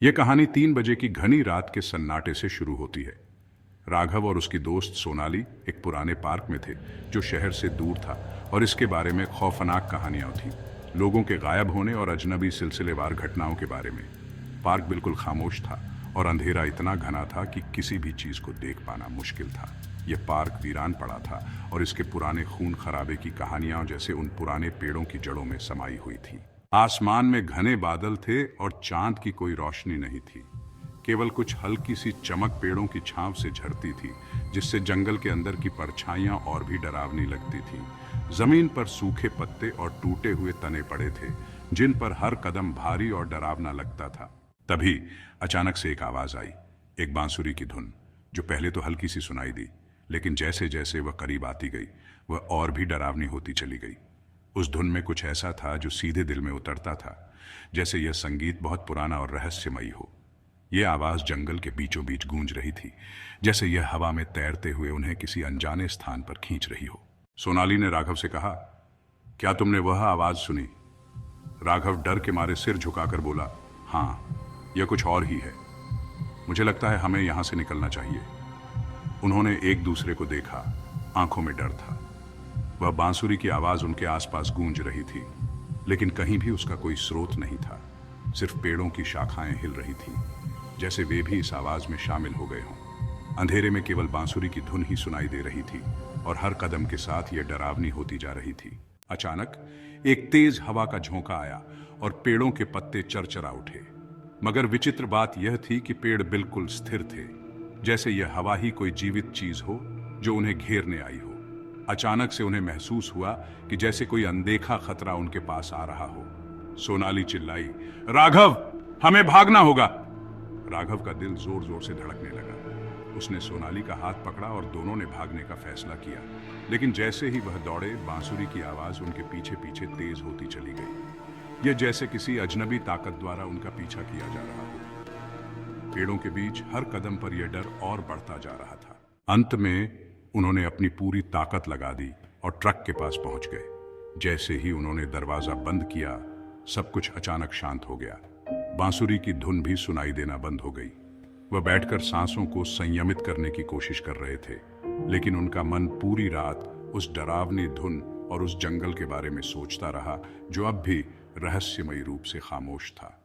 यह कहानी 3 बजे की घनी रात के सन्नाटे से शुरू होती है। राघव और उसकी दोस्त सोनाली एक पुराने पार्क में थे जो शहर से दूर था और इसके बारे में खौफनाक कहानियां थीं, लोगों के गायब होने और अजनबी सिलसिलेवार घटनाओं के बारे में। पार्क बिल्कुल खामोश था और अंधेरा इतना घना था कि किसी भी चीज को देख पाना मुश्किल था। यह पार्क वीरान पड़ा था और इसके पुराने खून खराबे की कहानियां जैसे उन पुराने पेड़ों की जड़ों में समाई हुई थी। आसमान में घने बादल थे और चांद की कोई रोशनी नहीं थी, केवल कुछ हल्की सी चमक पेड़ों की छांव से झरती थी, जिससे जंगल के अंदर की परछाइयां और भी डरावनी लगती थी। जमीन पर सूखे पत्ते और टूटे हुए तने पड़े थे, जिन पर हर कदम भारी और डरावना लगता था। तभी अचानक से एक आवाज आई, एक बांसुरी की धुन, जो पहले तो हल्की सी सुनाई दी, लेकिन जैसे जैसे वह करीब आती गई वह और भी डरावनी होती चली गई। उस धुन में कुछ ऐसा था जो सीधे दिल में उतरता था, जैसे यह संगीत बहुत पुराना और रहस्यमयी हो। यह आवाज जंगल के बीचों बीच गूंज रही थी, जैसे यह हवा में तैरते हुए उन्हें किसी अनजाने स्थान पर खींच रही हो। सोनाली ने राघव से कहा, क्या तुमने वह आवाज सुनी? राघव डर के मारे सिर झुकाकर बोला, हाँ, यह कुछ और ही है। मुझे लगता है हमें यहां से निकलना चाहिए। उन्होंने एक दूसरे को देखा, आंखों में डर था। वह बांसुरी की आवाज उनके आसपास गूंज रही थी, लेकिन कहीं भी उसका कोई स्रोत नहीं था। सिर्फ पेड़ों की शाखाएं हिल रही थीं, जैसे वे भी इस आवाज में शामिल हो गए हों। अंधेरे में केवल बांसुरी की धुन ही सुनाई दे रही थी और हर कदम के साथ यह डरावनी होती जा रही थी। अचानक एक तेज हवा का झोंका आया और पेड़ों के पत्ते चरचरा उठे। मगर विचित्र बात यह थी कि पेड़ बिल्कुल स्थिर थे, जैसे यह हवा ही कोई जीवित चीज हो जो उन्हें घेरने आई हो। अचानक से उन्हें महसूस हुआ कि जैसे कोई अनदेखा खतरा उनके पास आ रहा हो। सोनाली चिल्लाई, राघव, हमें भागना होगा। राघव का दिल जोर जोर से धड़कने लगा। उसने सोनाली का हाथ पकड़ा और दोनों ने भागने का फैसला किया। लेकिन जैसे ही वह दौड़े, बांसुरी की आवाज उनके पीछे पीछे तेज होती चली गई। यह जैसे किसी अजनबी ताकत द्वारा उनका पीछा किया जा रहा हो। पेड़ों के बीच हर कदम पर यह डर और बढ़ता जा रहा था। अंत में उन्होंने अपनी पूरी ताकत लगा दी और ट्रक के पास पहुंच गए। जैसे ही उन्होंने दरवाजा बंद किया, सब कुछ अचानक शांत हो गया। बांसुरी की धुन भी सुनाई देना बंद हो गई। वह बैठकर सांसों को संयमित करने की कोशिश कर रहे थे, लेकिन उनका मन पूरी रात उस डरावनी धुन और उस जंगल के बारे में सोचता रहा, जो अब भी रहस्यमयी रूप से खामोश था।